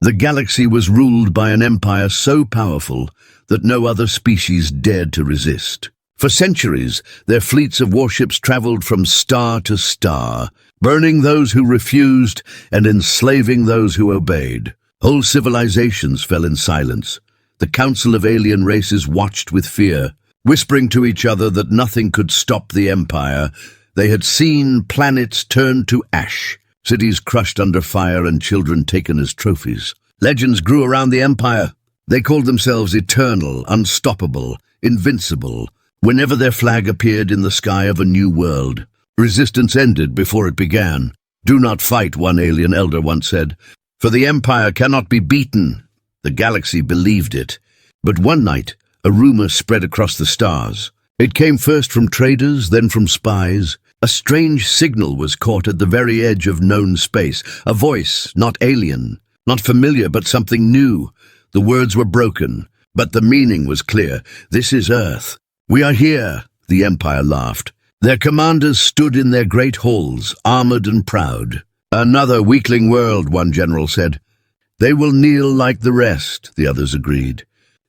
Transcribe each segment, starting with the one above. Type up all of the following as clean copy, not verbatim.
The galaxy was ruled by an empire so powerful that no other species dared to resist. For centuries, their fleets of warships traveled from star to star, burning those who refused and enslaving those who obeyed. Whole civilizations fell in silence. The Council of Alien Races watched with fear, whispering to each other that nothing could stop the empire. They had seen planets turn to ash, cities crushed under fire and children taken as trophies. Legends grew around the empire. They called themselves eternal, unstoppable, invincible. Whenever their flag appeared in the sky of a new world, resistance ended before it began. "Do not fight," one alien elder once said, "for the empire cannot be beaten." The galaxy believed it. But one night, a rumor spread across the stars. It came first from traders, then from spies. A strange signal was caught at the very edge of known space. A voice, not alien, not familiar, but something new. The words were broken, but the meaning was clear. "This is Earth. We are here," the Empire laughed. Their commanders stood in their great halls, armored and proud. "Another weakling world," one general said. "They will kneel like the rest," the others agreed.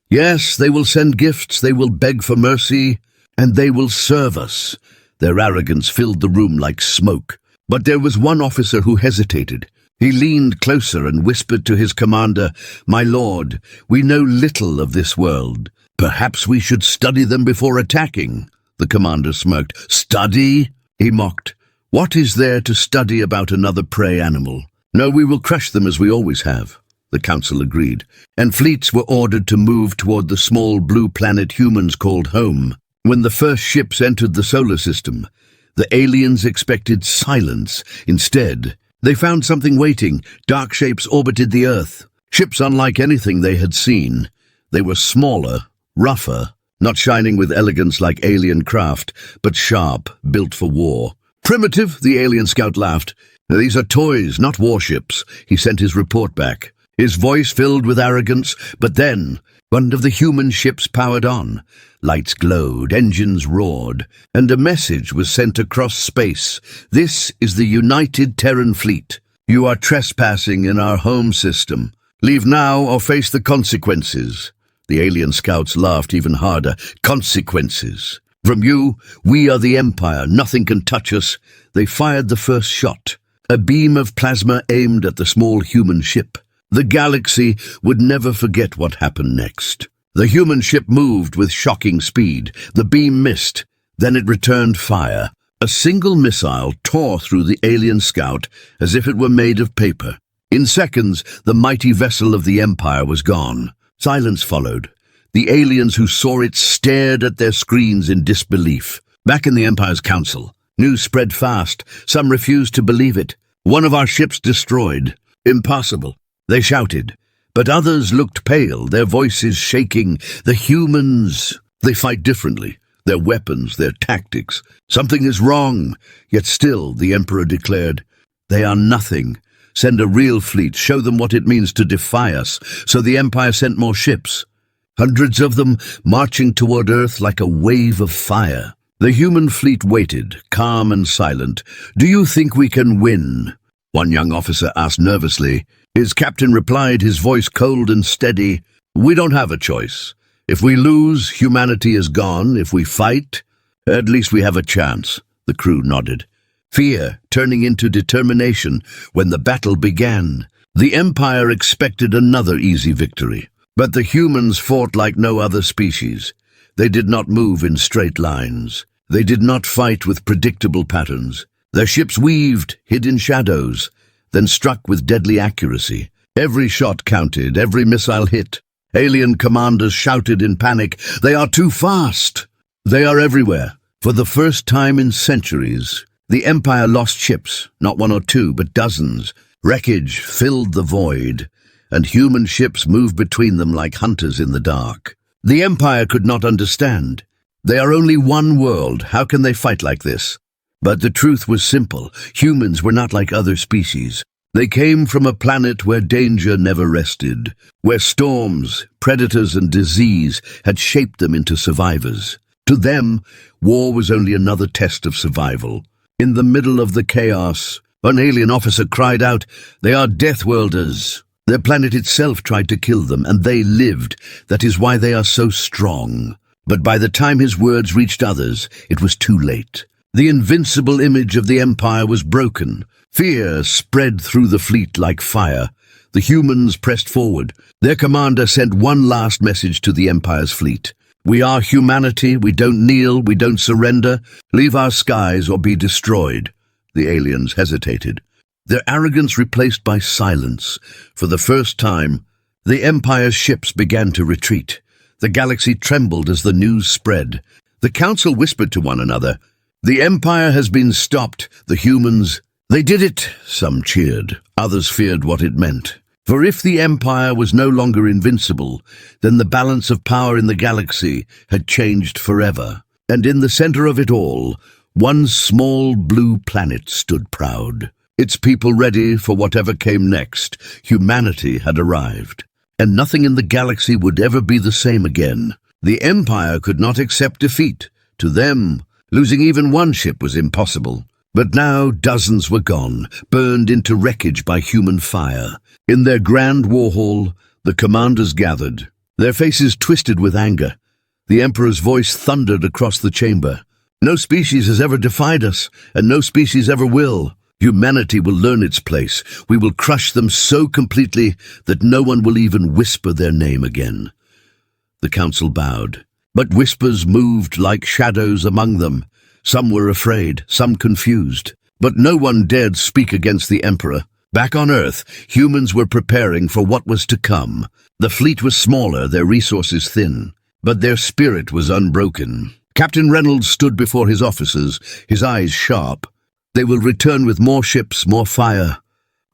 "Yes, they will send gifts, they will beg for mercy, and they will serve us." Their arrogance filled the room like smoke. But there was one officer who hesitated. He leaned closer and whispered to his commander, "My lord, we know little of this world. Perhaps we should study them before attacking." The commander smirked. "Study?" he mocked. "What is there to study about another prey animal?" "No, we will crush them as we always have," the council agreed, and fleets were ordered to move toward the small blue planet humans called home. When the first ships entered the solar system, the aliens expected silence. Instead, they found something waiting. Dark shapes orbited the Earth. Ships unlike anything they had seen. They were smaller, rougher, not shining with elegance like alien craft, but sharp, built for war. "Primitive," the alien scout laughed. "These are toys, not warships." He sent his report back, his voice filled with arrogance. But then, one of the human ships powered on. Lights glowed, engines roared, and a message was sent across space. "This is the United Terran Fleet. You are trespassing in our home system. Leave now or face the consequences." The alien scouts laughed even harder. "Consequences? From you, we are the Empire. Nothing can touch us." They fired the first shot. A beam of plasma aimed at the small human ship. The galaxy would never forget what happened next. The human ship moved with shocking speed. The beam missed. Then it returned fire. A single missile tore through the alien scout as if it were made of paper. In seconds, the mighty vessel of the Empire was gone. Silence followed. The aliens who saw it stared at their screens in disbelief. Back in the Empire's council, news spread fast. Some refused to believe it. "One of our ships destroyed." "Impossible," they shouted. But others looked pale, their voices shaking. "The humans, they fight differently. Their weapons, their tactics. Something is wrong." Yet still, the Emperor declared, "They are nothing. Send a real fleet, show them what it means to defy us." So the Empire sent more ships, hundreds of them marching toward Earth like a wave of fire. The human fleet waited, calm and silent. "Do you think we can win?" one young officer asked nervously. His captain replied, his voice cold and steady, "We don't have a choice. If we lose, humanity is gone. If we fight, at least we have a chance." The crew nodded. Fear turning into determination when the battle began. The Empire expected another easy victory, but the humans fought like no other species. They did not move in straight lines. They did not fight with predictable patterns. Their ships weaved, hid in shadows, then struck with deadly accuracy. Every shot counted, every missile hit. Alien commanders shouted in panic, "They are too fast!" They are everywhere. For the first time in centuries, the Empire lost ships, not one or two, but dozens. Wreckage filled the void, and human ships moved between them like hunters in the dark. The Empire could not understand. They are only one world. How can they fight like this? But the truth was simple. Humans were not like other species. They came from a planet where danger never rested, where storms, predators, and disease had shaped them into survivors. To them, war was only another test of survival. In the middle of the chaos, an alien officer cried out, "They are Deathworlders!" Their planet itself tried to kill them, and they lived. That is why they are so strong. But by the time his words reached others, it was too late. The invincible image of the Empire was broken. Fear spread through the fleet like fire. The humans pressed forward. Their commander sent one last message to the Empire's fleet. "We are humanity. We don't kneel. We don't surrender. Leave our skies or be destroyed." The aliens hesitated. Their arrogance replaced by silence. For the first time, the Empire's ships began to retreat. The galaxy trembled as the news spread. The council whispered to one another, "The Empire has been stopped. The humans—" "They did it!" Some cheered. Others feared what it meant. For if the Empire was no longer invincible, then the balance of power in the galaxy had changed forever. And in the center of it all, one small blue planet stood proud. Its people ready for whatever came next. Humanity had arrived. And nothing in the galaxy would ever be the same again. The Empire could not accept defeat. To them, losing even one ship was impossible. But now dozens were gone, burned into wreckage by human fire. In their grand war hall, the commanders gathered, their faces twisted with anger. The Emperor's voice thundered across the chamber. "No species has ever defied us, and no species ever will. Humanity will learn its place. We will crush them so completely that no one will even whisper their name again." The council bowed, but whispers moved like shadows among them. Some were afraid, some confused, but no one dared speak against the Emperor. Back on Earth, humans were preparing for what was to come. The fleet was smaller, their resources thin, but their spirit was unbroken. Captain Reynolds stood before his officers, his eyes sharp. "They will return with more ships, more fire.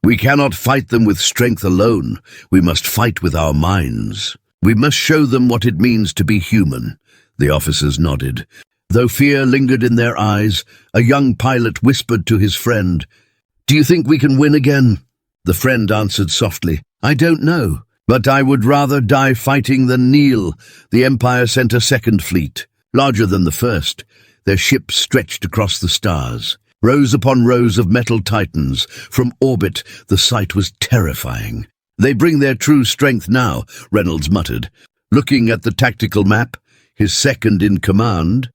We cannot fight them with strength alone. We must fight with our minds. We must show them what it means to be human." The officers nodded. Though fear lingered in their eyes, a young pilot whispered to his friend, "Do you think we can win again?" The friend answered softly, "I don't know, but I would rather die fighting than kneel." The Empire sent a second fleet, larger than the first. Their ships stretched across the stars, rows upon rows of metal titans. From orbit, the sight was terrifying. "They bring their true strength now," Reynolds muttered. Looking at the tactical map, his second in command,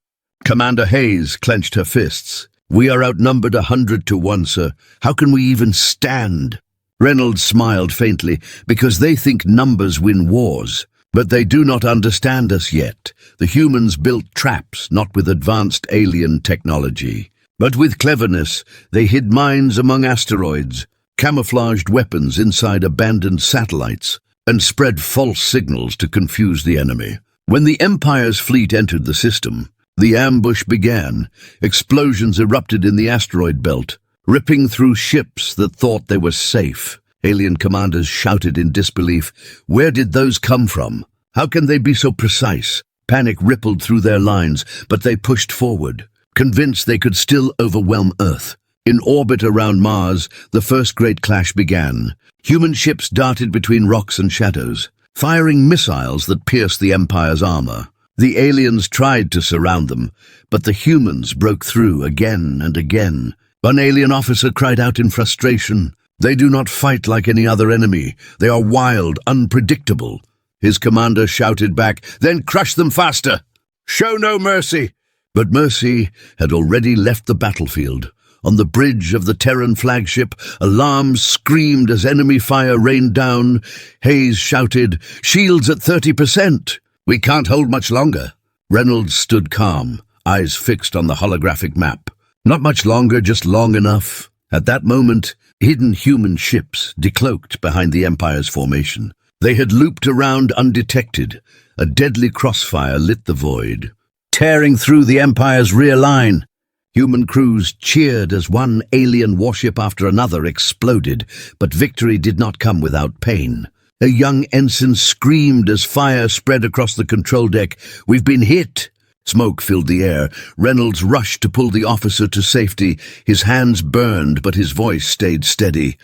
Commander Hayes clenched her fists. "We are outnumbered 100-1, sir. How can we even stand?" Reynolds smiled faintly, "Because they think numbers win wars. But they do not understand us yet. The humans built traps, not with advanced alien technology, but with cleverness. They hid mines among asteroids, camouflaged weapons inside abandoned satellites, and spread false signals to confuse the enemy. When the Empire's fleet entered the system, the ambush began. Explosions erupted in the asteroid belt, ripping through ships that thought they were safe. Alien commanders shouted in disbelief. Where did those come from? How can they be so precise? Panic rippled through their lines, but they pushed forward, convinced they could still overwhelm Earth. In orbit around Mars, the first great clash began. Human ships darted between rocks and shadows, firing missiles that pierced the Empire's armor. The aliens tried to surround them, but the humans broke through again and again. One alien officer cried out in frustration. "They do not fight like any other enemy. They are wild, unpredictable." His commander shouted back, "Then crush them faster! Show no mercy!" But mercy had already left the battlefield. On the bridge of the Terran flagship, alarms screamed as enemy fire rained down. Hayes shouted, "Shields at 30%! We can't hold much longer." Reynolds stood calm, eyes fixed on the holographic map. Not much longer, just long enough. At that moment, hidden human ships decloaked behind the Empire's formation. They had looped around undetected. A deadly crossfire lit the void, tearing through the Empire's rear line. Human crews cheered as one alien warship after another exploded, but victory did not come without pain. A young ensign screamed as fire spread across the control deck. "We've been hit!" Smoke filled the air. Reynolds rushed to pull the officer to safety. His hands burned, but his voice stayed steady.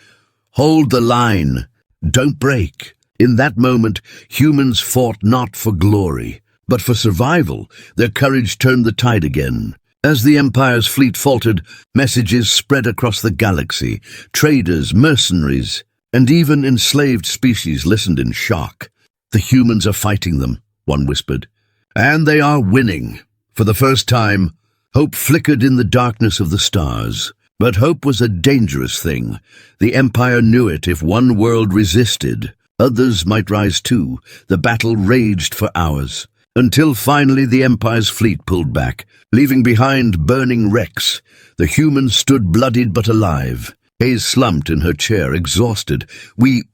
"Hold the line. Don't break." In that moment, humans fought not for glory, but for survival. Their courage turned the tide again. As the Empire's fleet faltered, messages spread across the galaxy. Traders, mercenaries, And even enslaved species listened in shock. "The humans are fighting them," one whispered. "And they are winning." For the first time, hope flickered in the darkness of the stars. But hope was a dangerous thing. The Empire knew it. If one world resisted, others might rise too. The battle raged for hours, until finally the Empire's fleet pulled back, leaving behind burning wrecks. The humans stood bloodied but alive. Hayes slumped in her chair, exhausted. We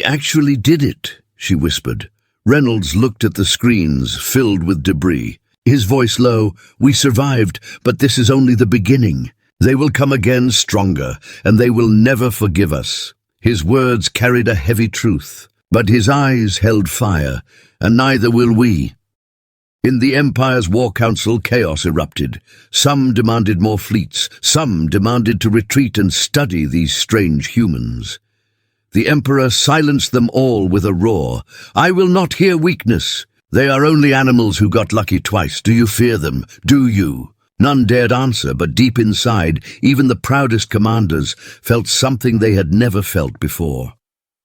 actually did it," she whispered. Reynolds looked at the screens, filled with debris. His voice low, "We survived, but this is only the beginning. They will come again stronger, and they will never forgive us." His words carried a heavy truth, but his eyes held fire, and neither will we. In the Empire's War Council, chaos erupted. Some demanded more fleets, some demanded to retreat and study these strange humans. The Emperor silenced them all with a roar. "I will not hear weakness. They are only animals who got lucky twice. Do you fear them? Do you?" None dared answer, but deep inside, even the proudest commanders felt something they had never felt before.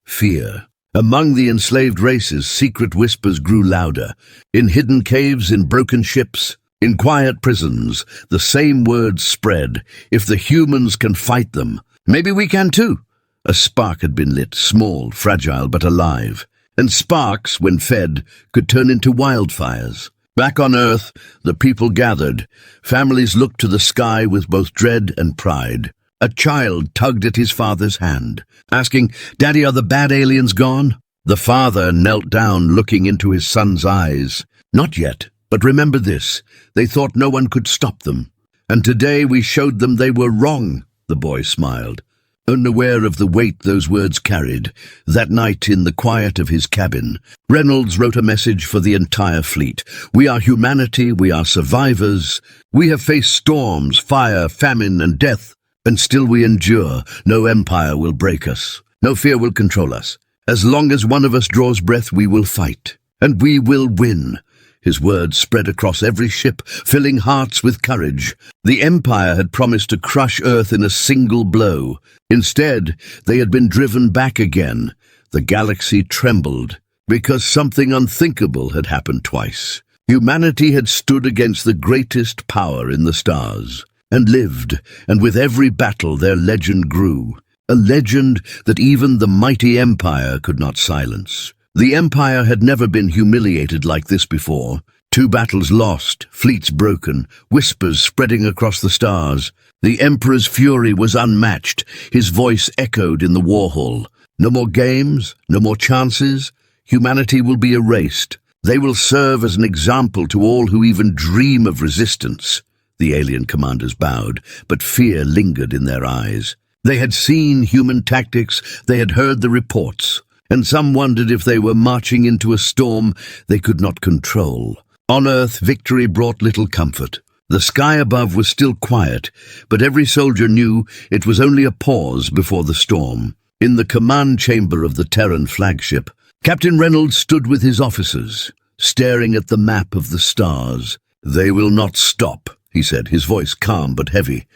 Fear. Among the enslaved races, secret whispers grew louder. In hidden caves, in broken ships, in quiet prisons, the same words spread. "If the humans can fight them, maybe we can too." A spark had been lit, small, fragile, but alive. And sparks, when fed, could turn into wildfires. Back on Earth, the people gathered. Families looked to the sky with both dread and pride. A child tugged at his father's hand, asking, "Daddy, are the bad aliens gone?" The father knelt down, looking into his son's eyes. "Not yet, but remember this. They thought no one could stop them. And today we showed them they were wrong," the boy smiled. Unaware of the weight those words carried, that night in the quiet of his cabin, Reynolds wrote a message for the entire fleet. "We are humanity, we are survivors. We have faced storms, fire, famine, and death, and still we endure. No empire will break us. No fear will control us. As long as one of us draws breath, we will fight, and we will win." His words spread across every ship, filling hearts with courage. The Empire had promised to crush Earth in a single blow. Instead, they had been driven back again. The galaxy trembled, because something unthinkable had happened twice. Humanity had stood against the greatest power in the stars, and lived, and with every battle their legend grew. A legend that even the mighty Empire could not silence. The Empire had never been humiliated like this before. 2 battles lost, fleets broken, whispers spreading across the stars. The Emperor's fury was unmatched. His voice echoed in the war hall. "No more games, no more chances. Humanity will be erased. They will serve as an example to all who even dream of resistance." The alien commanders bowed, but fear lingered in their eyes. They had seen human tactics, they had heard the reports, and some wondered if they were marching into a storm they could not control. On Earth, victory brought little comfort. The sky above was still quiet, but every soldier knew it was only a pause before the storm. In the command chamber of the Terran flagship, Captain Reynolds stood with his officers, staring at the map of the stars. "They will not stop," he said, his voice calm but heavy.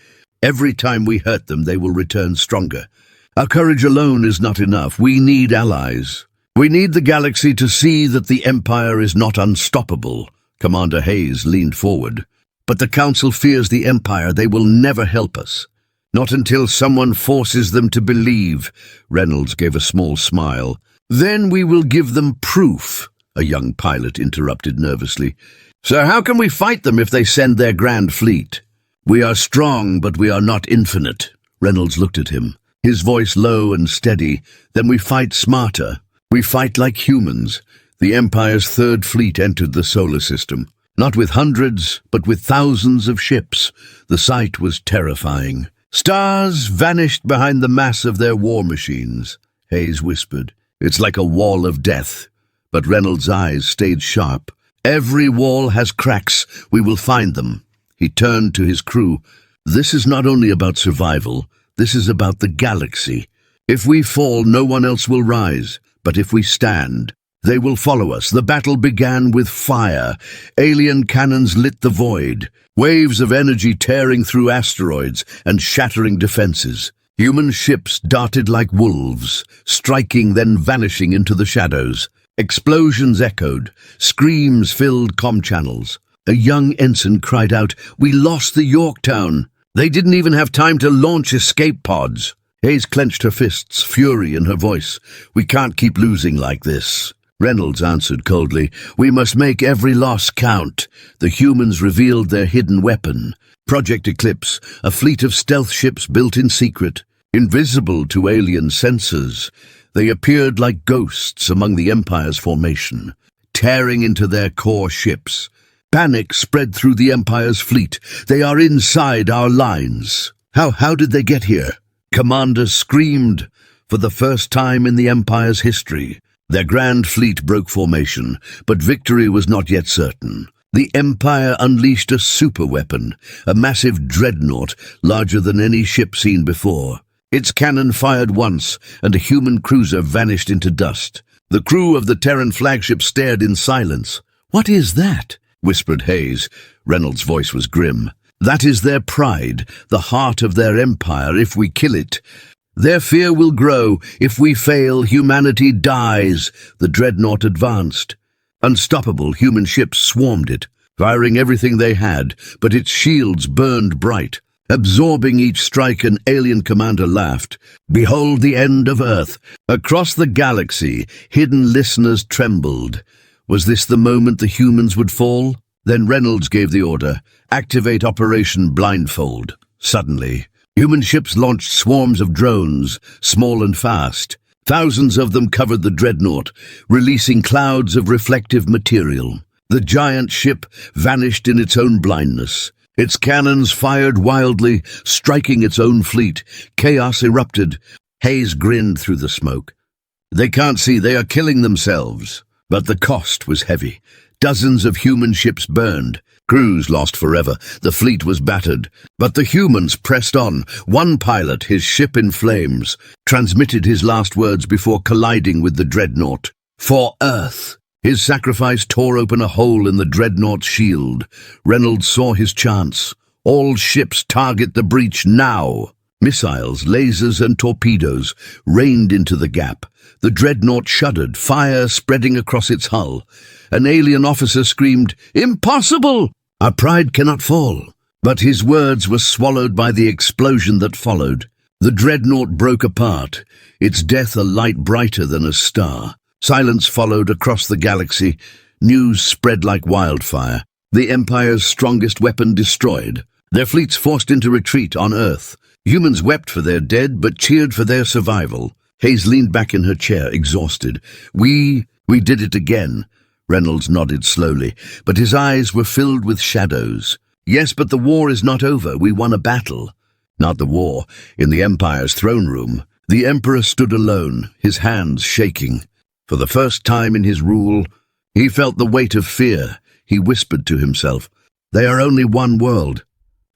"Every time we hurt them, they will return stronger. Our courage alone is not enough. We need allies. We need the galaxy to see that the Empire is not unstoppable." Commander Hayes leaned forward. "But the Council fears the Empire. They will never help us. Not until someone forces them to believe." Reynolds gave a small smile. "Then we will give them proof," a young pilot interrupted nervously. "So how can we fight them if they send their grand fleet?" "We are strong, but we are not infinite." Reynolds looked at him, his voice low and steady. "Then we fight smarter. We fight like humans." The Empire's 3rd Fleet entered the solar system, not with hundreds, but with thousands of ships. The sight was terrifying. Stars vanished behind the mass of their war machines. Hayes whispered, "It's like a wall of death." But Reynolds' eyes stayed sharp. "Every wall has cracks. We will find them." He turned to his crew. "This is not only about survival. This is about the galaxy. If we fall, no one else will rise. But if we stand, they will follow us." The battle began with fire. Alien cannons lit the void, waves of energy tearing through asteroids and shattering defenses. Human ships darted like wolves, striking then vanishing into the shadows. Explosions echoed, screams filled comm channels. A young ensign cried out, "We lost the Yorktown!" They didn't even have time to launch escape pods. Hayes clenched her fists, fury in her voice. "We can't keep losing like this." Reynolds answered coldly, "We must make every loss count." The humans revealed their hidden weapon. Project Eclipse, a fleet of stealth ships built in secret. Invisible to alien sensors, they appeared like ghosts among the Empire's formation, tearing into their core ships. Panic spread through the Empire's fleet. "They are inside our lines." How did they get here? Commanders screamed. For the first time in the Empire's history, their grand fleet broke formation, but victory was not yet certain. The Empire unleashed a superweapon, a massive dreadnought larger than any ship seen before. Its cannon fired once, and a human cruiser vanished into dust. The crew of the Terran flagship stared in silence. "What is that?" whispered Hayes. Reynolds' voice was grim. "That is their pride, the heart of their empire. If we kill it, their fear will grow. If we fail, humanity dies." The dreadnought advanced. Unstoppable human ships swarmed it, firing everything they had, but its shields burned bright. Absorbing each strike, an alien commander laughed. "Behold the end of Earth." Across the galaxy, hidden listeners trembled. Was this the moment the humans would fall? Then Reynolds gave the order, "Activate Operation Blindfold." Suddenly, human ships launched swarms of drones, small and fast. Thousands of them covered the dreadnought, releasing clouds of reflective material. The giant ship vanished in its own blindness. Its cannons fired wildly, striking its own fleet. Chaos erupted. Hayes grinned through the smoke. "They can't see, they are killing themselves." But the cost was heavy. Dozens of human ships burned. Crews lost forever. The fleet was battered. But the humans pressed on. One pilot, his ship in flames, transmitted his last words before colliding with the dreadnought. "For Earth." His sacrifice tore open a hole in the dreadnought's shield. Reynolds saw his chance. "All ships target the breach now." Missiles, lasers, and torpedoes rained into the gap. The dreadnought shuddered, fire spreading across its hull. An alien officer screamed, "Impossible! Our pride cannot fall." But his words were swallowed by the explosion that followed. The dreadnought broke apart, its death a light brighter than a star. Silence followed across the galaxy. News spread like wildfire. The Empire's strongest weapon destroyed. Their fleets forced into retreat on Earth. Humans wept for their dead, but cheered for their survival. Hayes leaned back in her chair, exhausted. We did it again." Reynolds nodded slowly, but his eyes were filled with shadows. "Yes, but the war is not over. We won a battle." Not the war. In the Empire's throne room, the Emperor stood alone, his hands shaking. For the first time in his rule, he felt the weight of fear. He whispered to himself, "They are only one world.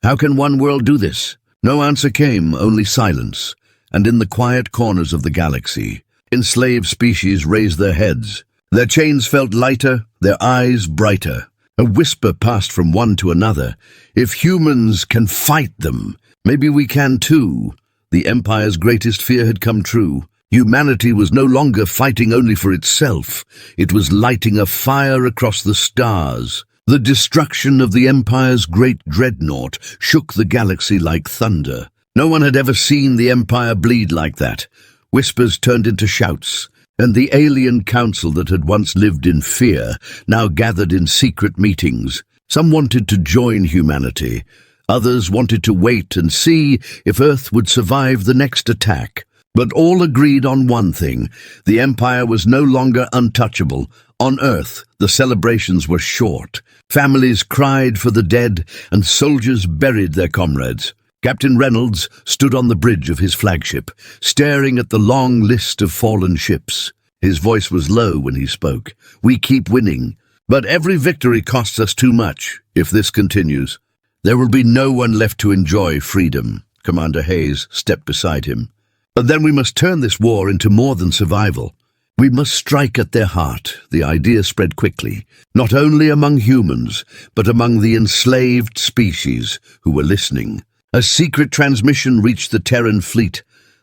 How can one world do this?" No answer came, only silence. And in the quiet corners of the galaxy, enslaved species raised their heads. Their chains felt lighter, their eyes brighter. A whisper passed from one to another. "If humans can fight them, maybe we can too." The Empire's greatest fear had come true. Humanity was no longer fighting only for itself. It was lighting a fire across the stars. The destruction of the Empire's great dreadnought shook the galaxy like thunder. No one had ever seen the Empire bleed like that. Whispers turned into shouts, and the alien council that had once lived in fear now gathered in secret meetings. Some wanted to join humanity. Others wanted to wait and see if Earth would survive the next attack. But all agreed on one thing: the Empire was no longer untouchable. On Earth, the celebrations were short. Families cried for the dead, and soldiers buried their comrades. Captain Reynolds stood on the bridge of his flagship, staring at the long list of fallen ships. His voice was low when he spoke. "We keep winning, but every victory costs us too much. If this continues, there will be no one left to enjoy freedom." Commander Hayes stepped beside him. "But then we must turn this war into more than survival. We must strike at their heart." The idea spread quickly, not only among humans, but among the enslaved species who were listening. A secret transmission reached the Terran fleet.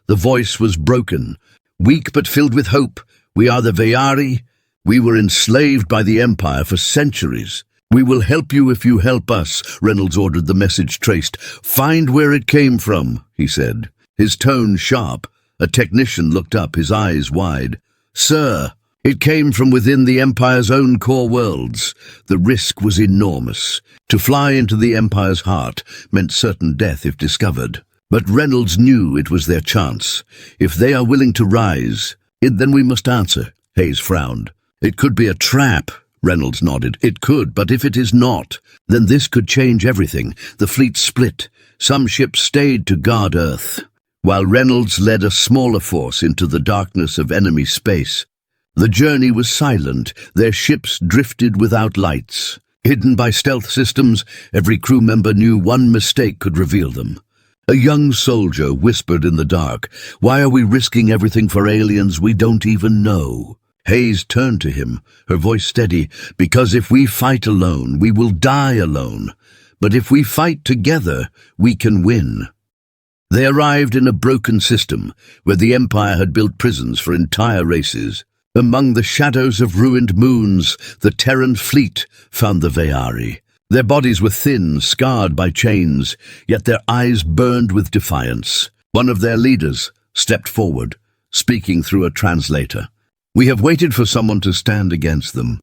The voice was broken, weak but filled with hope. We are the Veyari. We were enslaved by the Empire for centuries. We will help you if you help us, Reynolds ordered the message traced. Find where it came from, he said, his tone sharp. A technician looked up, his eyes wide. Sir, it came from within the Empire's own core worlds. The risk was enormous. To fly into the Empire's heart meant certain death if discovered. But Reynolds knew it was their chance. If they are willing to rise, then we must answer. Hayes frowned. It could be a trap. Reynolds nodded. It could, but if it is not, then this could change everything. The fleet split. Some ships stayed to guard Earth, while Reynolds led a smaller force into the darkness of enemy space. The journey was silent. Their ships drifted without lights. Hidden by stealth systems, every crew member knew one mistake could reveal them. A young soldier whispered in the dark, "Why are we risking everything for aliens we don't even know?" Hayes turned to him, her voice steady. "Because if we fight alone, we will die alone. But if we fight together, we can win." They arrived in a broken system, where the Empire had built prisons for entire races. Among the shadows of ruined moons, the Terran fleet found the Veyari. Their bodies were thin, scarred by chains, yet their eyes burned with defiance. One of their leaders stepped forward, speaking through a translator. "We have waited for someone to stand against them.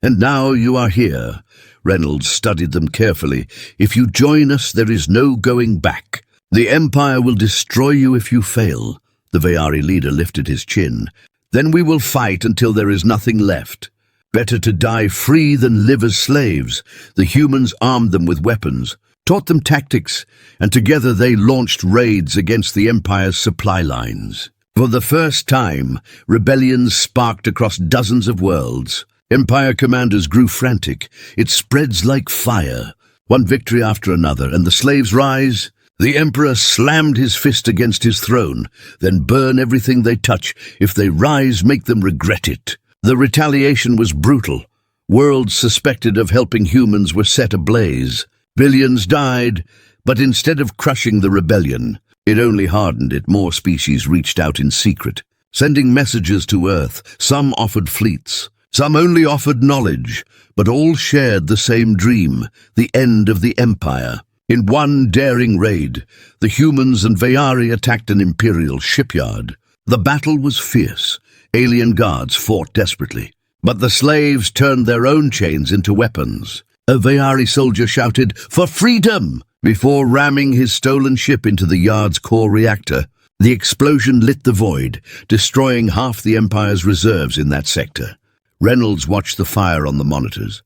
And now you are here." Reynolds studied them carefully. "If you join us, there is no going back. The Empire will destroy you if you fail." The Veyari leader lifted his chin. "Then we will fight until there is nothing left. Better to die free than live as slaves." The humans armed them with weapons, taught them tactics, and together they launched raids against the Empire's supply lines. For the first time, rebellions sparked across dozens of worlds. Empire commanders grew frantic. It spreads like fire. One victory after another, and the slaves rise. The Emperor slammed his fist against his throne. "Then burn everything they touch. If they rise, make them regret it." The retaliation was brutal. Worlds suspected of helping humans were set ablaze. Billions died, but instead of crushing the rebellion, it only hardened it. More species reached out in secret, sending messages to Earth. Some offered fleets, some only offered knowledge, but all shared the same dream, the end of the Empire. In one daring raid, the humans and Veyari attacked an Imperial shipyard. The battle was fierce. Alien guards fought desperately, but the slaves turned their own chains into weapons. A Veyari soldier shouted, "For freedom!" before ramming his stolen ship into the yard's core reactor. The explosion lit the void, destroying half the Empire's reserves in that sector. Reynolds watched the fire on the monitors.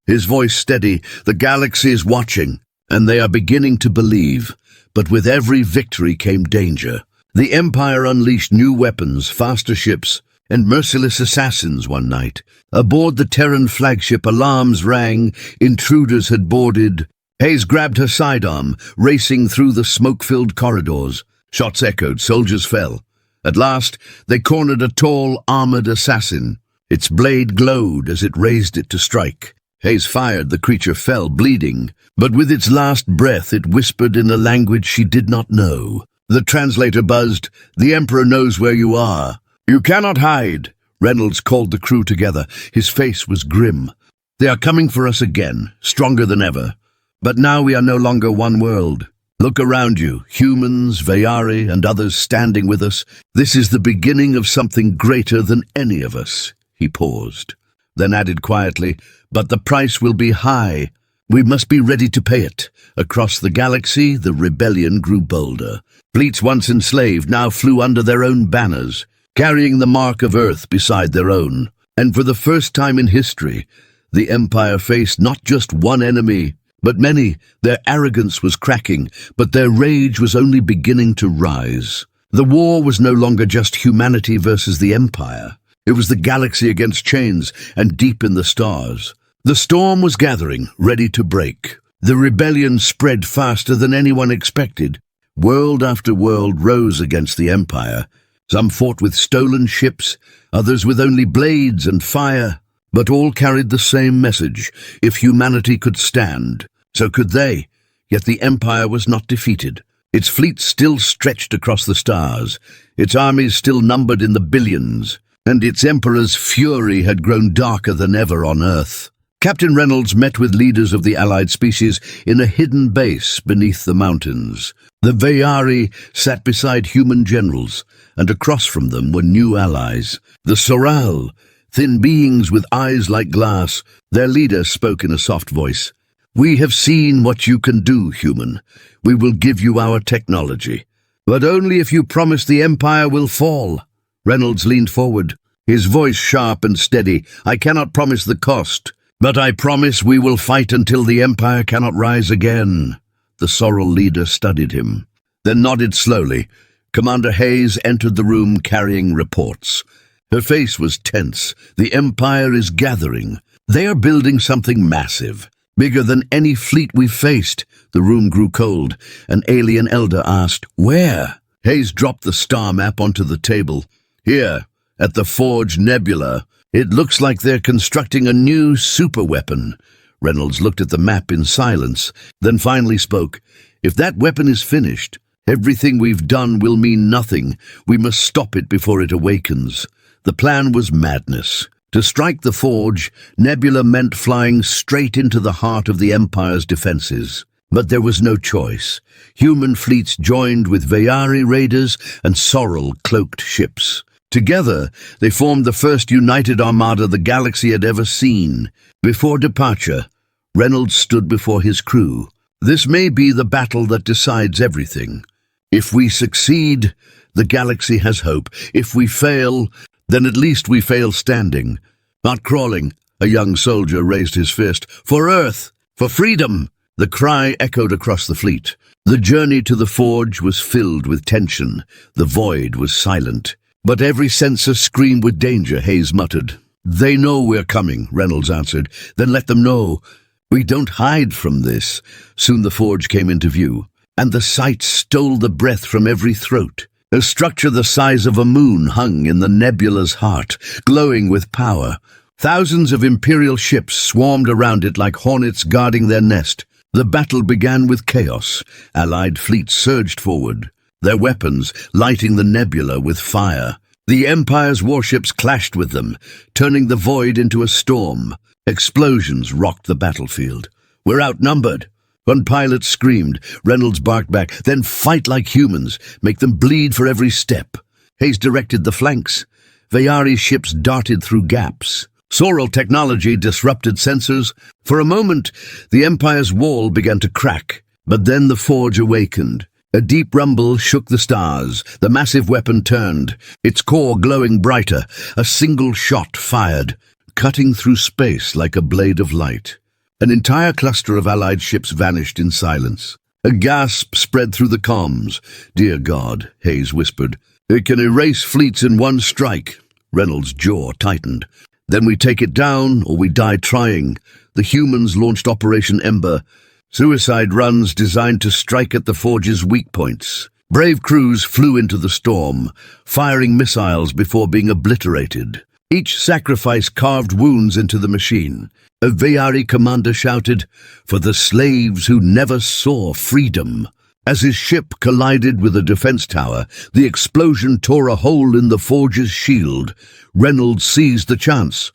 His voice steady. "The galaxy is watching, and they are beginning to believe." But with every victory came danger. The Empire unleashed new weapons, faster ships, and merciless assassins one night. Aboard the Terran flagship, alarms rang. Intruders had boarded. Hayes grabbed her sidearm, racing through the smoke-filled corridors. Shots echoed, soldiers fell. At last, they cornered a tall, armored assassin. Its blade glowed as it raised it to strike. Hayes fired. The creature fell, bleeding, but with its last breath it whispered in a language she did not know. The translator buzzed. "The Emperor knows where you are. You cannot hide." Reynolds called the crew together. His face was grim. "They are coming for us again, stronger than ever. But now we are no longer one world. Look around you, humans, Veyari, and others standing with us. This is the beginning of something greater than any of us." He paused, then added quietly, "But the price will be high. We must be ready to pay it." Across the galaxy, the rebellion grew bolder. Fleets once enslaved now flew under their own banners, carrying the mark of Earth beside their own. And for the first time in history, the Empire faced not just one enemy, but many. Their arrogance was cracking, but their rage was only beginning to rise. The war was no longer just humanity versus the Empire. It was the galaxy against chains, and deep in the stars. The storm was gathering, ready to break. The rebellion spread faster than anyone expected. World after world rose against the Empire. Some fought with stolen ships, others with only blades and fire, but all carried the same message. If humanity could stand, so could they. Yet the Empire was not defeated. Its fleet still stretched across the stars, its armies still numbered in the billions, and its emperor's fury had grown darker than ever on Earth. Captain Reynolds met with leaders of the allied species in a hidden base beneath the mountains. The Veyari sat beside human generals, and across from them were new allies. The Soral, thin beings with eyes like glass. Their leader spoke in a soft voice. "We have seen what you can do, human. We will give you our technology. But only if you promise the Empire will fall." Reynolds leaned forward, his voice sharp and steady. "I cannot promise the cost, but I promise we will fight until the Empire cannot rise again." The Soral leader studied him, then nodded slowly. Commander Hayes entered the room carrying reports. Her face was tense. "The Empire is gathering. They are building something massive, bigger than any fleet we've faced." The room grew cold. An alien elder asked, "Where?" Hayes dropped the star map onto the table. "Here, at the Forge Nebula. It looks like they're constructing a new superweapon." Reynolds looked at the map in silence, then finally spoke. "If that weapon is finished, everything we've done will mean nothing. We must stop it before it awakens." The plan was madness. To strike the Forge, Nebula meant flying straight into the heart of the Empire's defenses. But there was no choice. Human fleets joined with Veyari raiders and Soral cloaked ships. Together, they formed the first united armada the galaxy had ever seen. Before departure, Reynolds stood before his crew. "This may be the battle that decides everything. If we succeed, the galaxy has hope. If we fail, then at least we fail standing, not crawling." A young soldier raised his fist. "For Earth! For freedom!" The cry echoed across the fleet. The journey to the Forge was filled with tension. The void was silent. But every sensor screamed with danger, Hayes muttered. "They know we're coming," Reynolds answered. "Then let them know. We don't hide from this." Soon the Forge came into view, and the sight stole the breath from every throat. A structure the size of a moon hung in the nebula's heart, glowing with power. Thousands of Imperial ships swarmed around it like hornets guarding their nest. The battle began with chaos. Allied fleets surged forward, their weapons lighting the nebula with fire. The Empire's warships clashed with them, turning the void into a storm. Explosions rocked the battlefield. "We're outnumbered." One pilot screamed. Reynolds barked back, "Then fight like humans. Make them bleed for every step." Hayes directed the flanks. Veyari ships darted through gaps. Soral technology disrupted sensors. For a moment, the Empire's wall began to crack. But then the Forge awakened. A deep rumble shook the stars. The massive weapon turned, its core glowing brighter. A single shot fired, cutting through space like a blade of light. An entire cluster of Allied ships vanished in silence. A gasp spread through the comms. "Dear God," Hayes whispered. "It can erase fleets in one strike." Reynolds' jaw tightened. "Then we take it down, or we die trying." The humans launched Operation Ember, suicide runs designed to strike at the Forge's weak points. Brave crews flew into the storm, firing missiles before being obliterated. Each sacrifice carved wounds into the machine. A Veyari commander shouted, "For the slaves who never saw freedom." As his ship collided with a defense tower, the explosion tore a hole in the Forge's shield. Reynolds seized the chance.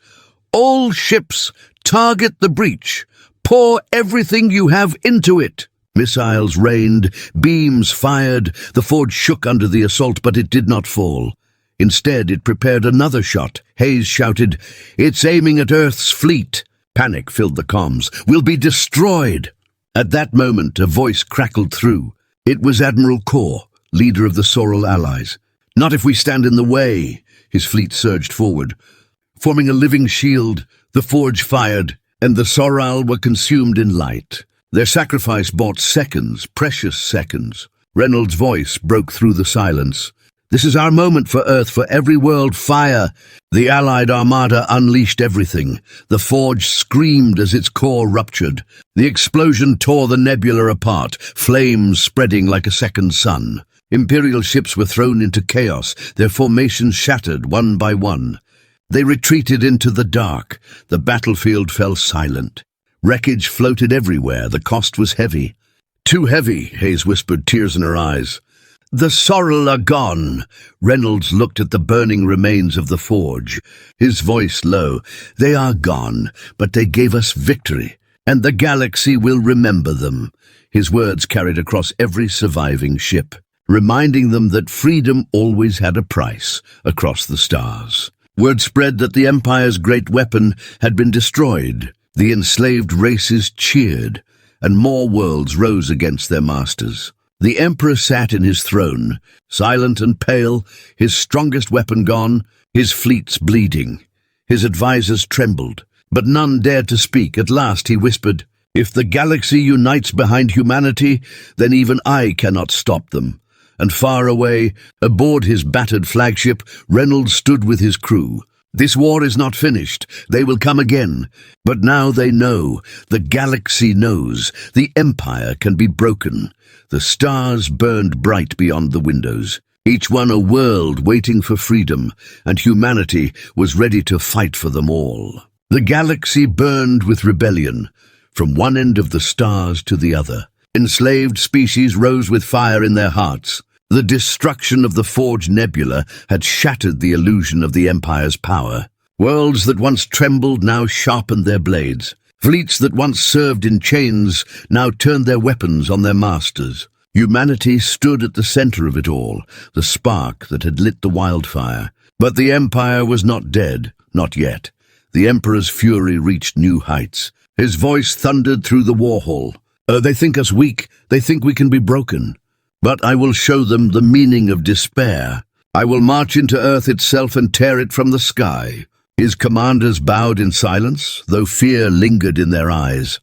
"All ships, target the breach. Pour everything you have into it." Missiles rained, beams fired. The Forge shook under the assault, but it did not fall. Instead, it prepared another shot. Hayes shouted, "It's aiming at Earth's fleet." Panic filled the comms. "We'll be destroyed." At that moment, a voice crackled through. It was Admiral Kor, leader of the Soral allies. "Not if we stand in the way." His fleet surged forward. Forming a living shield, the Forge fired, and the Soral were consumed in light. Their sacrifice bought seconds, precious seconds. Reynolds' voice broke through the silence. "This is our moment for Earth, for every world, fire." The Allied armada unleashed everything. The Forge screamed as its core ruptured. The explosion tore the nebula apart, flames spreading like a second sun. Imperial ships were thrown into chaos, their formations shattered one by one. They retreated into the dark. The battlefield fell silent. Wreckage floated everywhere. The cost was heavy. Too heavy, Hayes whispered, tears in her eyes. The sorrel are gone. Reynolds looked at the burning remains of the forge, his voice low. They are gone, but they gave us victory, and the galaxy will remember them. His words carried across every surviving ship, reminding them that freedom always had a price across the stars. Word spread that the Empire's great weapon had been destroyed. The enslaved races cheered, and more worlds rose against their masters. The Emperor sat in his throne, silent and pale, his strongest weapon gone, his fleets bleeding. His advisors trembled, but none dared to speak. At last he whispered, "If the galaxy unites behind humanity, then even I cannot stop them." And far away, aboard his battered flagship, Reynolds stood with his crew. This war is not finished. They will come again. But now they know, the galaxy knows, the Empire can be broken. The stars burned bright beyond the windows, each one a world waiting for freedom, and humanity was ready to fight for them all. The galaxy burned with rebellion, from one end of the stars to the other. Enslaved species rose with fire in their hearts. The destruction of the Forge Nebula had shattered the illusion of the Empire's power. Worlds that once trembled now sharpened their blades. Fleets that once served in chains now turned their weapons on their masters. Humanity stood at the center of it all, the spark that had lit the wildfire. But the Empire was not dead, not yet. The Emperor's fury reached new heights. His voice thundered through the war hall. They think us weak. They think we can be broken. But I will show them the meaning of despair. I will march into Earth itself and tear it from the sky. His commanders bowed in silence, though fear lingered in their eyes.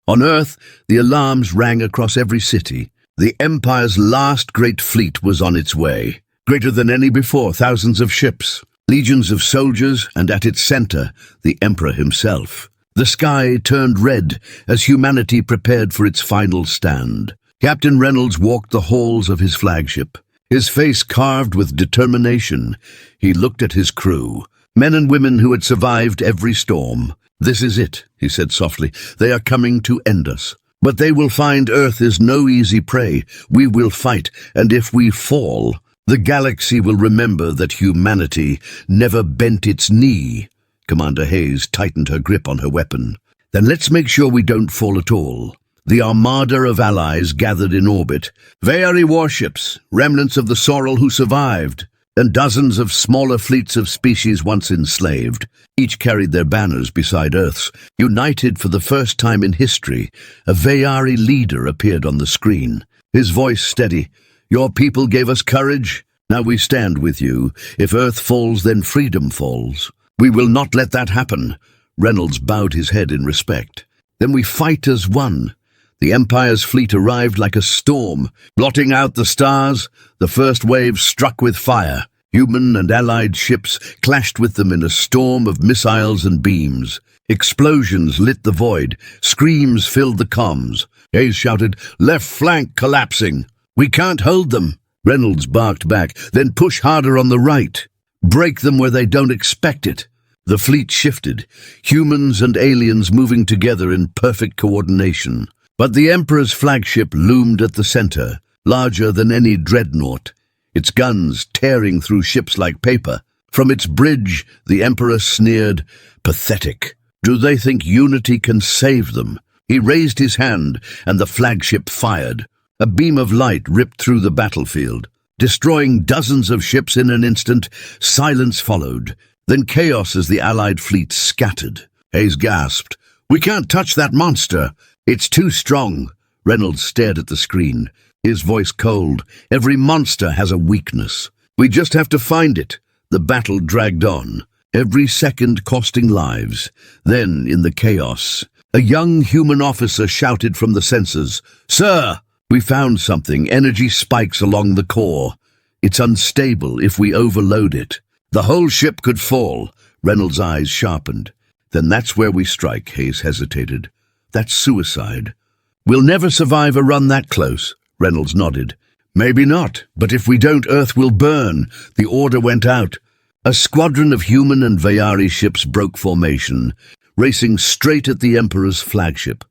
On Earth, the alarms rang across every city. The Empire's last great fleet was on its way. Greater than any before, thousands of ships, legions of soldiers, and at its center, the Emperor himself. The sky turned red as humanity prepared for its final stand. Captain Reynolds walked the halls of his flagship, his face carved with determination. He looked at his crew, men and women who had survived every storm. "This is it," he said softly. "They are coming to end us. But they will find Earth is no easy prey. We will fight, and if we fall, the galaxy will remember that humanity never bent its knee." Commander Hayes tightened her grip on her weapon. "Then let's make sure we don't fall at all." The armada of allies gathered in orbit. Very warships, remnants of the Sorrel who survived, and dozens of smaller fleets of species once enslaved. Each carried their banners beside Earth's. United for the first time in history, a Vayari leader appeared on the screen, his voice steady. "Your people gave us courage. Now we stand with you. If Earth falls, then freedom falls. We will not let that happen." Reynolds bowed his head in respect. "Then we fight as one." The Empire's fleet arrived like a storm, blotting out the stars. The first wave struck with fire. Human and allied ships clashed with them in a storm of missiles and beams. Explosions lit the void. Screams filled the comms. Hayes shouted, "Left flank collapsing. We can't hold them." Reynolds barked back, "Then push harder on the right. Break them where they don't expect it." The fleet shifted, humans and aliens moving together in perfect coordination. But the Emperor's flagship loomed at the center, larger than any dreadnought, its guns tearing through ships like paper. From its bridge, the Emperor sneered, "Pathetic. Do they think unity can save them?" He raised his hand, and the flagship fired. A beam of light ripped through the battlefield, destroying dozens of ships in an instant. Silence followed, then chaos as the Allied fleet scattered. Hayes gasped, "We can't touch that monster. It's too strong." Reynolds stared at the screen, his voice cold. "Every monster has a weakness. We just have to find it." The battle dragged on, every second costing lives. Then, in the chaos, a young human officer shouted from the sensors, "Sir, we found something. Energy spikes along the core. It's unstable if we overload it. The whole ship could fall." Reynolds' eyes sharpened. "Then that's where we strike," Hayes hesitated. "That's suicide." "We'll never survive a run that close." Reynolds nodded. "Maybe not, but if we don't, Earth will burn." The order went out. A squadron of human and Vayari ships broke formation, racing straight at the Emperor's flagship.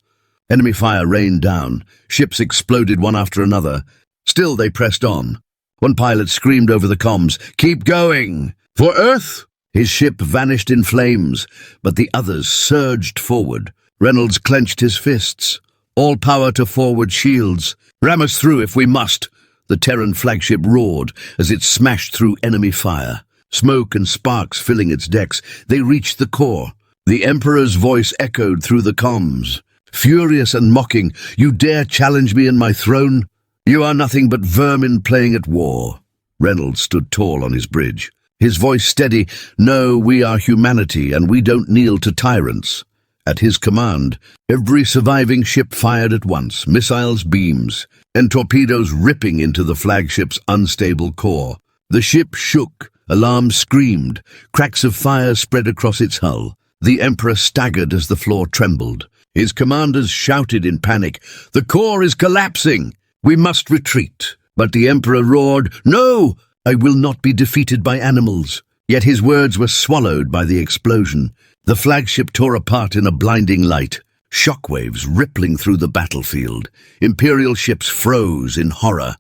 Enemy fire rained down. Ships exploded one after another. Still they pressed on. One pilot screamed over the comms, "Keep going! For Earth!" His ship vanished in flames, but the others surged forward. Reynolds clenched his fists. "All power to forward shields. Ram us through if we must." The Terran flagship roared as it smashed through enemy fire. Smoke and sparks filling its decks, they reached the core. The Emperor's voice echoed through the comms. Furious and mocking, "You dare challenge me in my throne? You are nothing but vermin playing at war." Reynolds stood tall on his bridge. His voice steady, "No, we are humanity and we don't kneel to tyrants." At his command, every surviving ship fired at once, missiles, beams, and torpedoes ripping into the flagship's unstable core. The ship shook, alarms screamed, cracks of fire spread across its hull. The Emperor staggered as the floor trembled. His commanders shouted in panic, "The core is collapsing! We must retreat!" But the Emperor roared, "No! I will not be defeated by animals." Yet his words were swallowed by the explosion. The flagship tore apart in a blinding light, shockwaves rippling through the battlefield. Imperial ships froze in horror,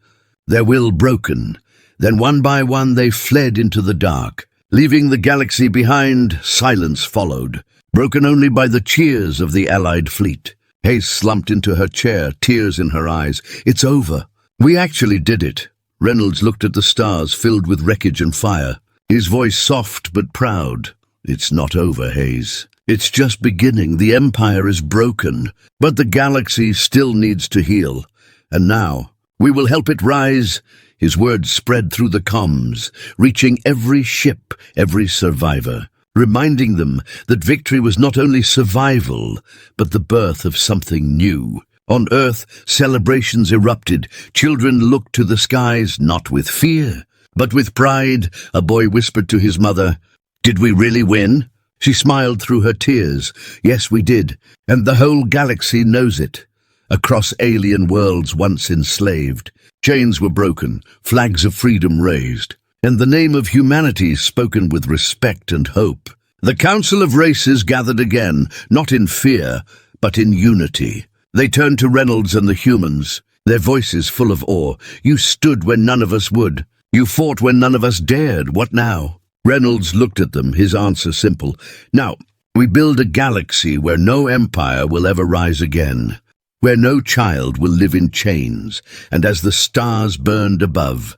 their will broken. Then one by one they fled into the dark. Leaving the galaxy behind, silence followed, broken only by the cheers of the Allied fleet. Hayes slumped into her chair, tears in her eyes. "It's over. We actually did it." Reynolds looked at the stars filled with wreckage and fire, his voice soft but proud. "It's not over, Hayes. It's just beginning. The Empire is broken, but the galaxy still needs to heal. And now, we will help it rise." His words spread through the comms, reaching every ship, every survivor, reminding them that victory was not only survival, but the birth of something new. On Earth, celebrations erupted. Children looked to the skies, not with fear, but with pride. A boy whispered to his mother, "Did we really win?" She smiled through her tears. "Yes, we did, and the whole galaxy knows it." Across alien worlds once enslaved, chains were broken, flags of freedom raised, and the name of humanity spoken with respect and hope. The Council of Races gathered again, not in fear, but in unity. They turned to Reynolds and the humans, their voices full of awe. "You stood when none of us would. You fought when none of us dared. What now?" Reynolds looked at them, his answer simple. "Now, we build a galaxy where no empire will ever rise again, where no child will live in chains, and as the stars burned above."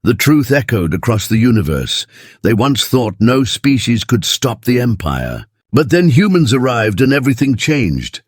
The truth echoed across the universe. They once thought no species could stop the empire. But then humans arrived and everything changed.